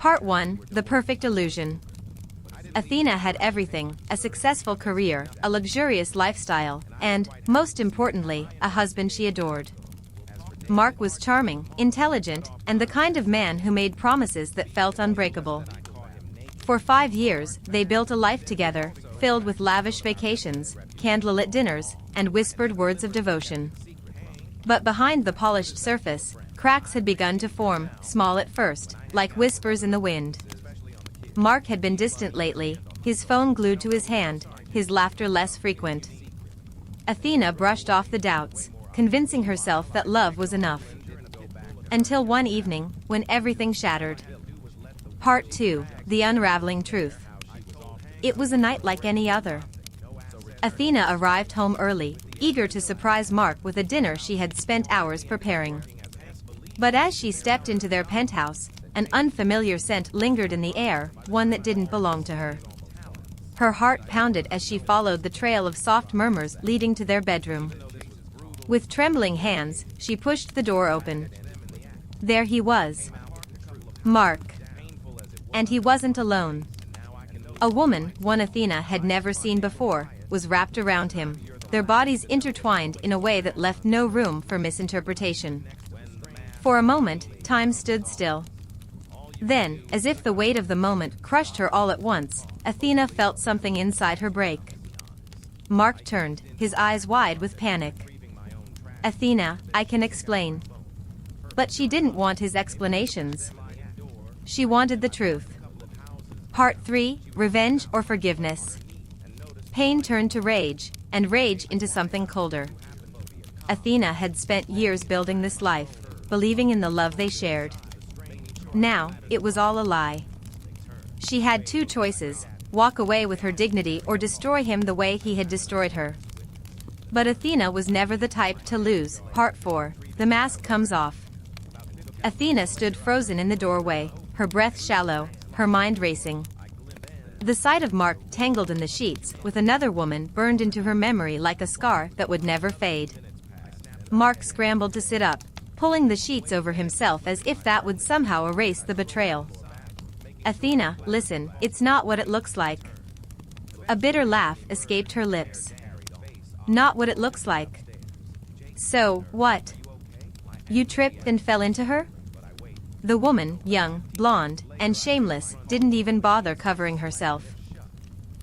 Part 1, The Perfect Illusion. Athena had everything: a successful career, a luxurious lifestyle, and, most importantly, a husband she adored. Mark was charming, intelligent, and the kind of man who made promises that felt unbreakable. For 5 years, they built a life together, filled with lavish vacations, candlelit dinners, and whispered words of devotion. But behind the polished surface, cracks had begun to form, small at first, like whispers in the wind. Mark had been distant lately, his phone glued to his hand, his laughter less frequent. Athena brushed off the doubts, convincing herself that love was enough. Until one evening, when everything shattered. Part 2, The Unraveling Truth. It was a night like any other. Athena arrived home early, eager to surprise Mark with a dinner she had spent hours preparing. But as she stepped into their penthouse, an unfamiliar scent lingered in the air, one that didn't belong to her. Her heart pounded as she followed the trail of soft murmurs leading to their bedroom. With trembling hands, she pushed the door open. There he was. Mark. And he wasn't alone. A woman, one Athena had never seen before, was wrapped around him, their bodies intertwined in a way that left no room for misinterpretation. For a moment, time stood still. Then, as if the weight of the moment crushed her all at once, Athena felt something inside her break. Mark turned, his eyes wide with panic. "Athena, I can explain." But she didn't want his explanations. She wanted the truth. Part 3, Revenge or Forgiveness. Pain turned to rage, and rage into something colder. Athena had spent years building this life, believing in the love they shared. Now, it was all a lie. She had 2 choices: walk away with her dignity or destroy him the way he had destroyed her. But Athena was never the type to lose. Part 4, The Mask Comes Off. Athena stood frozen in the doorway, her breath shallow, her mind racing. The sight of Mark tangled in the sheets with another woman burned into her memory like a scar that would never fade. Mark scrambled to sit up, pulling the sheets over himself as if that would somehow erase the betrayal. "Athena, listen, it's not what it looks like." A bitter laugh escaped her lips. "Not what it looks like. So, what? You tripped and fell into her?" The woman, young, blonde, and shameless, didn't even bother covering herself.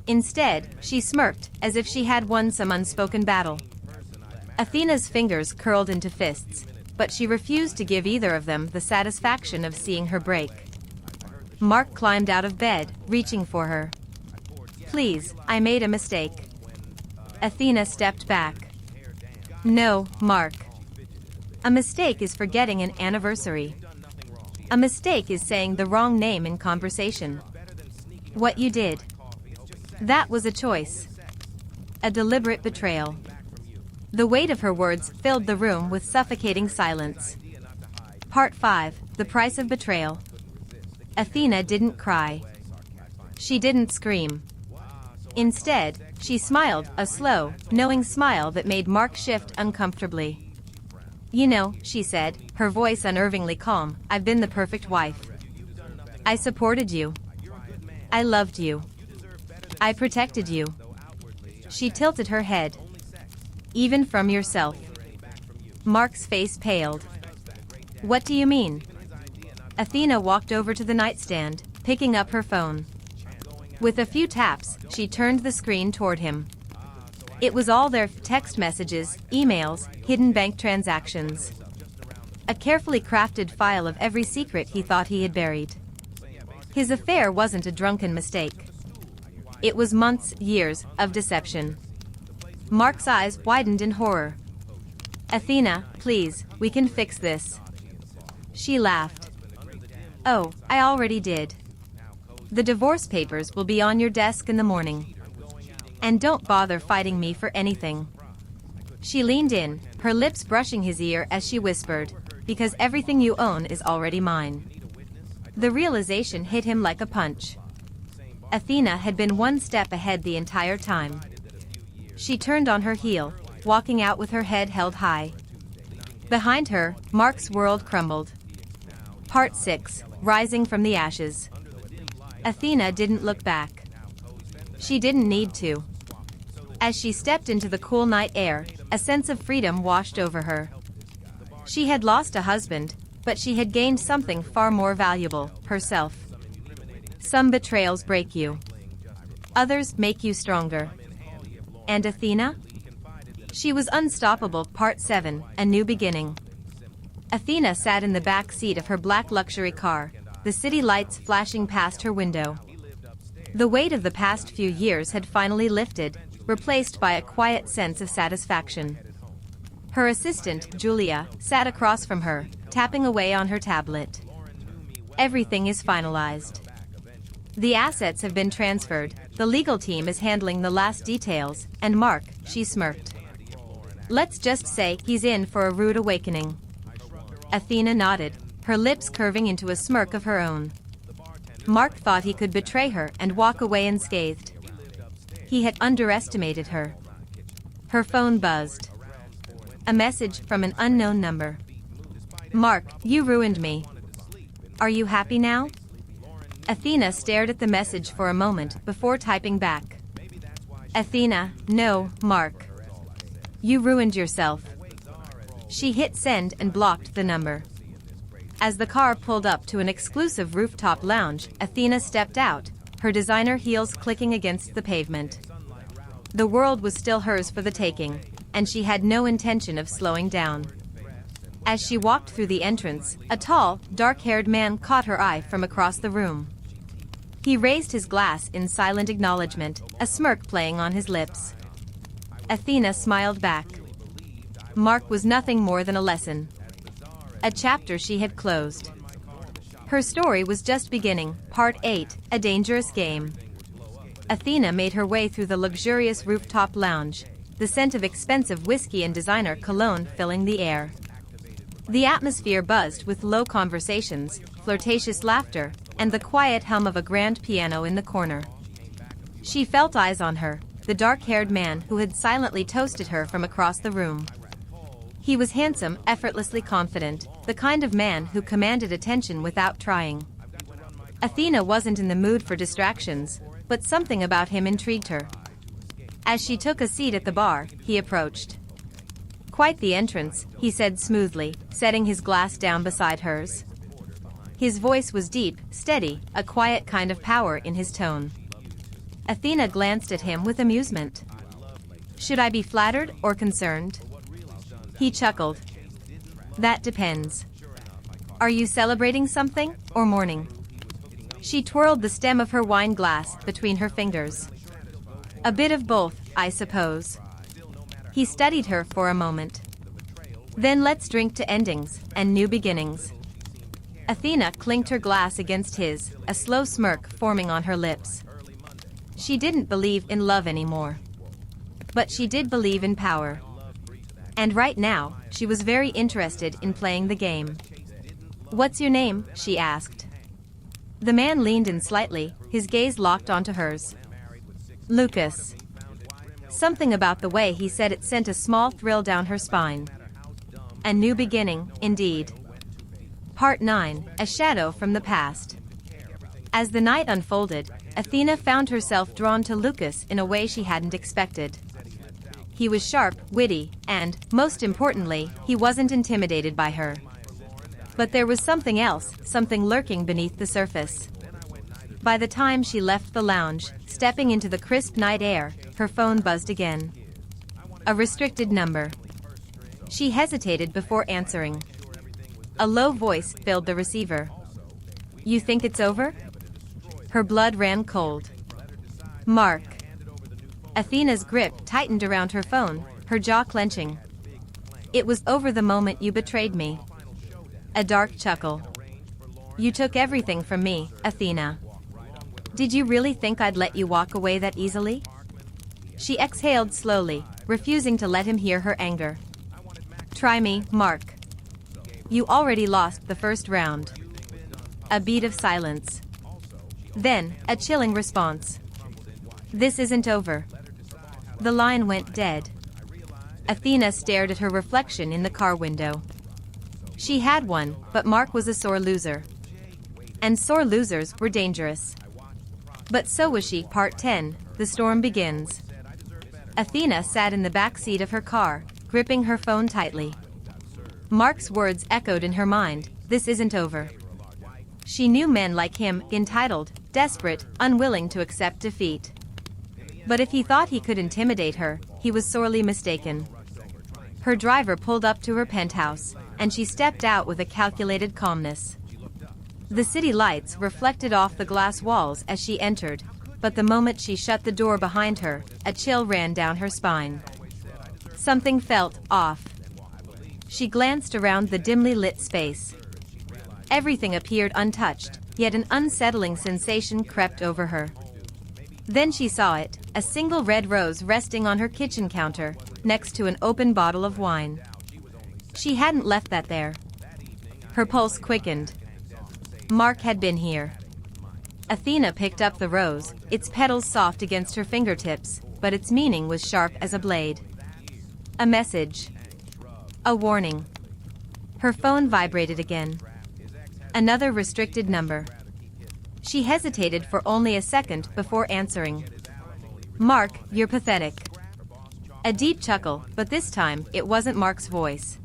Instead, she smirked, as if she had won some unspoken battle. Athena's fingers curled into fists, but she refused to give either of them the satisfaction of seeing her break. Mark climbed out of bed, reaching for her. "Please, I made a mistake." Athena stepped back. "No, Mark. A mistake is forgetting an anniversary. A mistake is saying the wrong name in conversation. What you did. That was a choice. A deliberate betrayal." The weight of her words filled the room with suffocating silence. Part 5, The Price of Betrayal. Athena didn't cry. She didn't scream. Instead, she smiled, a slow, knowing smile that made Mark shift uncomfortably. "You know," she said, her voice unnervingly calm, "I've been the perfect wife. I supported you. I loved you. I protected you." She tilted her head. "Even from yourself." Mark's face paled. "What do you mean?" Athena walked over to the nightstand, picking up her phone. With a few taps, she turned the screen toward him. It was all their text messages, emails, hidden bank transactions. A carefully crafted file of every secret he thought he had buried. His affair wasn't a drunken mistake. It was months, years, of deception. Mark's eyes widened in horror. "Athena, please, we can fix this." She laughed. "Oh, I already did. The divorce papers will be on your desk in the morning. And don't bother fighting me for anything." She leaned in, her lips brushing his ear as she whispered, "Because everything you own is already mine." The realization hit him like a punch. Athena had been one step ahead the entire time. She turned on her heel, walking out with her head held high. Behind her, Mark's world crumbled. Part 6, Rising from the Ashes. Athena didn't look back. She didn't need to. As she stepped into the cool night air, a sense of freedom washed over her. She had lost a husband, but she had gained something far more valuable, herself. Some betrayals break you. Others make you stronger. And Athena? She was unstoppable. Part 7, A New Beginning. Athena sat in the back seat of her black luxury car, the city lights flashing past her window. The weight of the past few years had finally lifted, replaced by a quiet sense of satisfaction. Her assistant, Julia, sat across from her, tapping away on her tablet. Everything is finalized. The assets have been transferred, the legal team is handling the last details, and Mark, she smirked. Let's just say he's in for a rude awakening. Athena nodded, her lips curving into a smirk of her own. Mark thought he could betray her and walk away unscathed. He had underestimated her. Her phone buzzed. A message from an unknown number. Mark, you ruined me. Are you happy now? Athena stared at the message for a moment before typing back. Athena, no, Mark. You ruined yourself. She hit send and blocked the number. As the car pulled up to an exclusive rooftop lounge, Athena stepped out, her designer heels clicking against the pavement. The world was still hers for the taking, and she had no intention of slowing down. As she walked through the entrance, a tall, dark-haired man caught her eye from across the room. He raised his glass in silent acknowledgement, a smirk playing on his lips. Athena smiled back. Mark was nothing more than a lesson. A chapter she had closed. Her story was just beginning. Part 8, A Dangerous Game. Athena made her way through the luxurious rooftop lounge, the scent of expensive whiskey and designer cologne filling the air. The atmosphere buzzed with low conversations, flirtatious laughter, and the quiet hum of a grand piano in the corner. She felt eyes on her, the dark-haired man who had silently toasted her from across the room. He was handsome, effortlessly confident, the kind of man who commanded attention without trying. Athena wasn't in the mood for distractions, but something about him intrigued her. As she took a seat at the bar, he approached. Quite the entrance, he said smoothly, setting his glass down beside hers. His voice was deep, steady, a quiet kind of power in his tone. Athena glanced at him with amusement. Should I be flattered or concerned? He chuckled. That depends. Are you celebrating something, or mourning? She twirled the stem of her wine glass between her fingers. A bit of both, I suppose. He studied her for a moment. Then let's drink to endings and new beginnings. Athena clinked her glass against his, a slow smirk forming on her lips. She didn't believe in love anymore. But she did believe in power. And right now, she was very interested in playing the game. What's your name? She asked. The man leaned in slightly, his gaze locked onto hers. Lucas. Something about the way he said it sent a small thrill down her spine. A new beginning, indeed. Part 9, A Shadow from the Past. As the night unfolded, Athena found herself drawn to Lucas in a way she hadn't expected. He was sharp, witty, and, most importantly, he wasn't intimidated by her. But there was something else, something lurking beneath the surface. By the time she left the lounge, stepping into the crisp night air, her phone buzzed again. A restricted number. She hesitated before answering. A low voice filled the receiver. You think it's over? Her blood ran cold. Mark. Athena's grip tightened around her phone, her jaw clenching. It was over the moment you betrayed me. A dark chuckle. You took everything from me, Athena. Did you really think I'd let you walk away that easily? She exhaled slowly, refusing to let him hear her anger. Try me, Mark. You already lost the first round. A beat of silence. Then, a chilling response. This isn't over. The line went dead. Athena stared at her reflection in the car window. She had one, but Mark was a sore loser. And sore losers were dangerous. But so was she. Part 10, The Storm Begins. Athena sat in the back seat of her car, gripping her phone tightly. Mark's words echoed in her mind, "This isn't over." She knew men like him, entitled, desperate, unwilling to accept defeat. But if he thought he could intimidate her, he was sorely mistaken. Her driver pulled up to her penthouse, and she stepped out with a calculated calmness. The city lights reflected off the glass walls as she entered, but the moment she shut the door behind her, a chill ran down her spine. Something felt off. She glanced around the dimly lit space. Everything appeared untouched, yet an unsettling sensation crept over her. Then she saw it, a single red rose resting on her kitchen counter, next to an open bottle of wine. She hadn't left that there. Her pulse quickened. Mark had been here. Athena picked up the rose, its petals soft against her fingertips, but its meaning was sharp as a blade. A message. A warning. Her phone vibrated again. Another restricted number. She hesitated for only a second before answering. "Mark, you're pathetic." A deep chuckle, but this time it wasn't Mark's voice.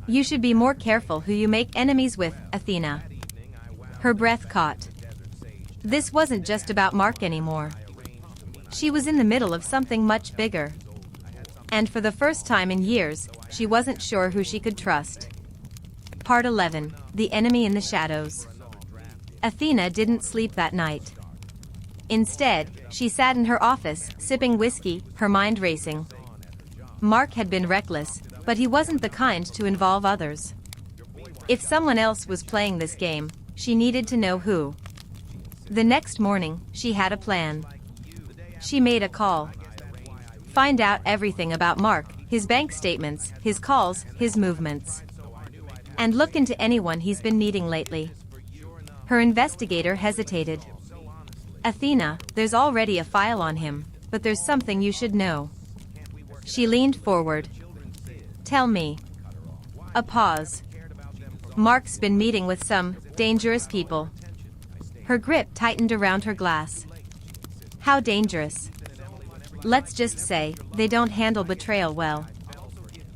"You should be more careful who you make enemies with, Athena." Her breath caught. This wasn't just about Mark anymore. She was in the middle of something much bigger. And for the first time in years, she wasn't sure who she could trust. Part 11, The Enemy in the Shadows. Athena didn't sleep that night. Instead, she sat in her office, sipping whiskey, her mind racing. Mark had been reckless, but he wasn't the kind to involve others. If someone else was playing this game, she needed to know who. The next morning, she had a plan. She made a call. Find out everything about Mark, his bank statements, his calls, his movements. And look into anyone he's been meeting lately. Her investigator hesitated. "Athena, there's already a file on him, but there's something you should know." She leaned forward. "Tell me." A pause. "Mark's been meeting with some dangerous people." Her grip tightened around her glass. "How dangerous?" "Let's just say, they don't handle betrayal well."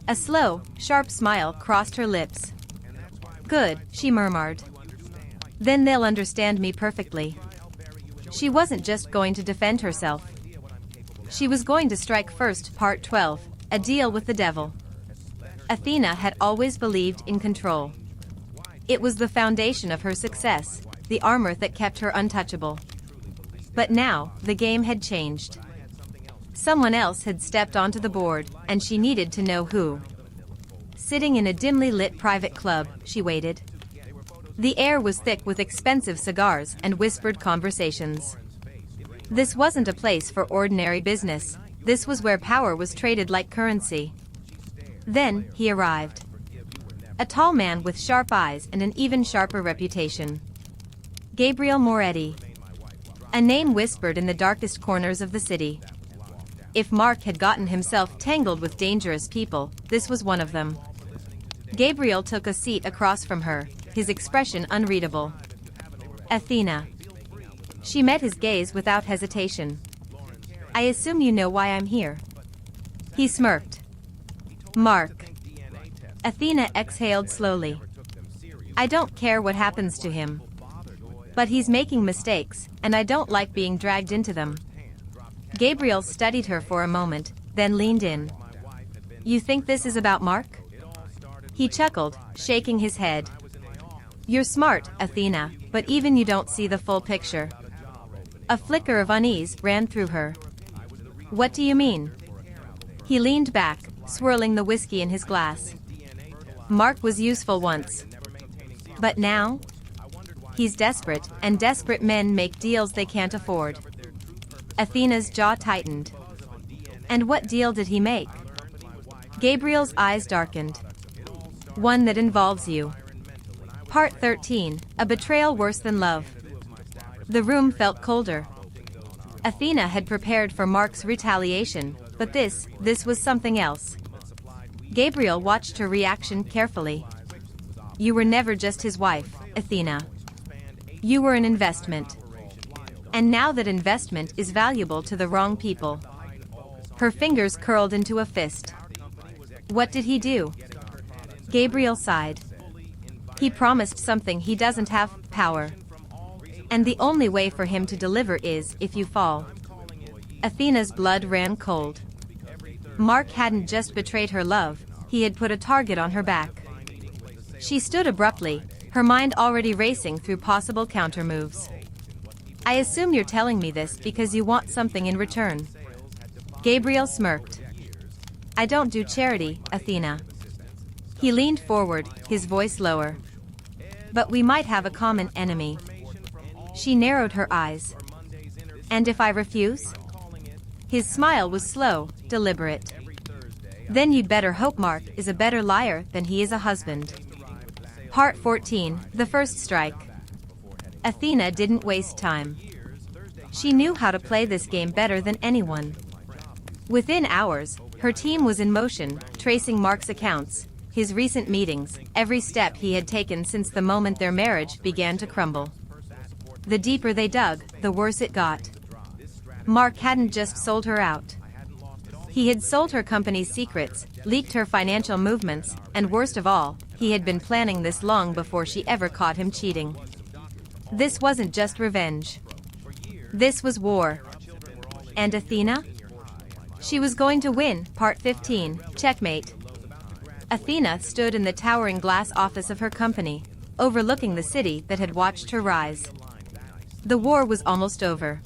A slow, sharp smile crossed her lips. "Good," she murmured. "Then they'll understand me perfectly." She wasn't just going to defend herself. She was going to strike first. Part 12, A Deal with the Devil. Athena had always believed in control. It was the foundation of her success, the armor that kept her untouchable. But now, the game had changed. Someone else had stepped onto the board, and she needed to know who. Sitting in a dimly lit private club, she waited. The air was thick with expensive cigars and whispered conversations. This wasn't a place for ordinary business. This was where power was traded like currency. Then, he arrived. A tall man with sharp eyes and an even sharper reputation. Gabriel Moretti. A name whispered in the darkest corners of the city. If Mark had gotten himself tangled with dangerous people, this was one of them. Gabriel took a seat across from her, his expression unreadable. "Athena." She met his gaze without hesitation. "I assume you know why I'm here." He smirked. "Mark." Athena exhaled slowly. "I don't care what happens to him. But he's making mistakes, and I don't like being dragged into them." Gabriel studied her for a moment, then leaned in. "You think this is about Mark?" He chuckled, shaking his head. "You're smart, Athena, but even you don't see the full picture." A flicker of unease ran through her. "What do you mean?" He leaned back, swirling the whiskey in his glass. "Mark was useful once. But now? He's desperate, and desperate men make deals they can't afford." Athena's jaw tightened. "And what deal did he make?" Gabriel's eyes darkened. "One that involves you." Part 13, A Betrayal Worse Than Love. The room felt colder. Athena had prepared for Mark's retaliation, but this was something else. Gabriel watched her reaction carefully. You were never just his wife, Athena. You were an investment. And now that investment is valuable to the wrong people. Her fingers curled into a fist. What did he do? Gabriel sighed. He promised something he doesn't have, power. And the only way for him to deliver is if you fall. Athena's blood ran cold. Mark hadn't just betrayed her love, he had put a target on her back. She stood abruptly, her mind already racing through possible countermoves. I assume you're telling me this because you want something in return. Gabriel smirked. I don't do charity, Athena. He leaned forward, his voice lower. But we might have a common enemy. She narrowed her eyes. And if I refuse? His smile was slow, deliberate. Then you'd better hope Mark is a better liar than he is a husband. Part 14, The First Strike. Athena didn't waste time. She knew how to play this game better than anyone. Within hours, her team was in motion, tracing Mark's accounts, his recent meetings, every step he had taken since the moment their marriage began to crumble. The deeper they dug, the worse it got. Mark hadn't just sold her out. He had sold her company's secrets, leaked her financial movements, and worst of all, he had been planning this long before she ever caught him cheating. This wasn't just revenge. This was war. And Athena? She was going to win. Part 15, Checkmate. Athena stood in the towering glass office of her company, overlooking the city that had watched her rise. The war was almost over.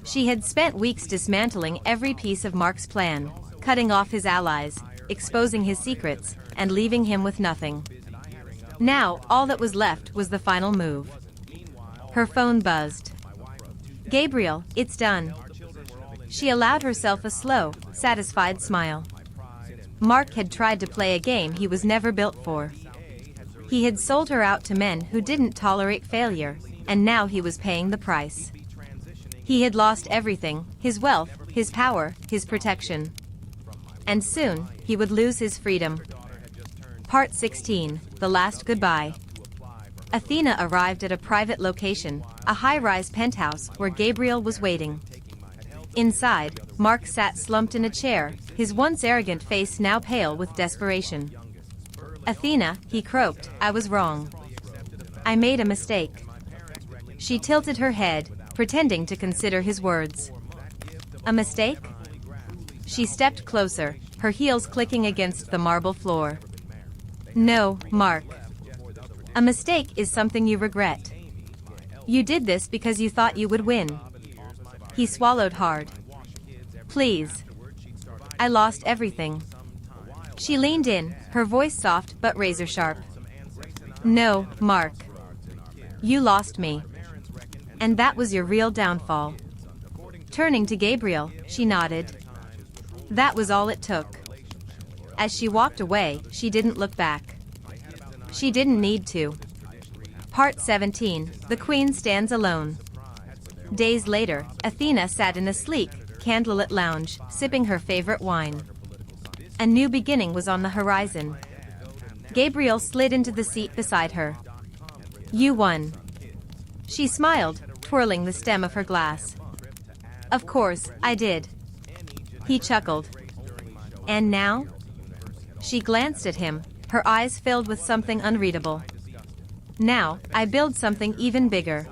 She had spent weeks dismantling every piece of Mark's plan, cutting off his allies, exposing his secrets, and leaving him with nothing. Now, all that was left was the final move. Her phone buzzed. Gabriel, it's done. She allowed herself a slow, satisfied smile. Mark had tried to play a game he was never built for. He had sold her out to men who didn't tolerate failure, and now he was paying the price. He had lost everything, his wealth, his power, his protection. And soon, he would lose his freedom. Part 16, The Last Goodbye. Athena arrived at a private location, a high-rise penthouse where Gabriel was waiting. Inside, Mark sat slumped in a chair, his once arrogant face now pale with desperation. Athena, he croaked, I was wrong. I made a mistake. She tilted her head, pretending to consider his words. A mistake? She stepped closer, her heels clicking against the marble floor. No, Mark. A mistake is something you regret. You did this because you thought you would win. He swallowed hard. Please. I lost everything. She leaned in, her voice soft but razor sharp. No, Mark. You lost me. And that was your real downfall. Turning to Gabriel, she nodded. That was all it took. As she walked away, she didn't look back. She didn't need to. Part 17, The Queen Stands Alone. Days later, Athena sat in a sleek, candlelit lounge, sipping her favorite wine. A new beginning was on the horizon. Gabriel slid into the seat beside her. You won. She smiled, twirling the stem of her glass. Of course, I did. He chuckled. And now? She glanced at him, her eyes filled with something unreadable. Now, I build something even bigger.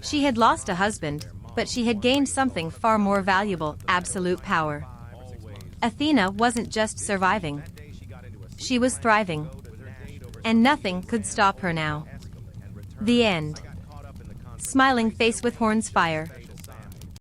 She had lost a husband, but she had gained something far more valuable, absolute power. Athena wasn't just surviving. She was thriving. And nothing could stop her now. The end. Smiling face with horns fire.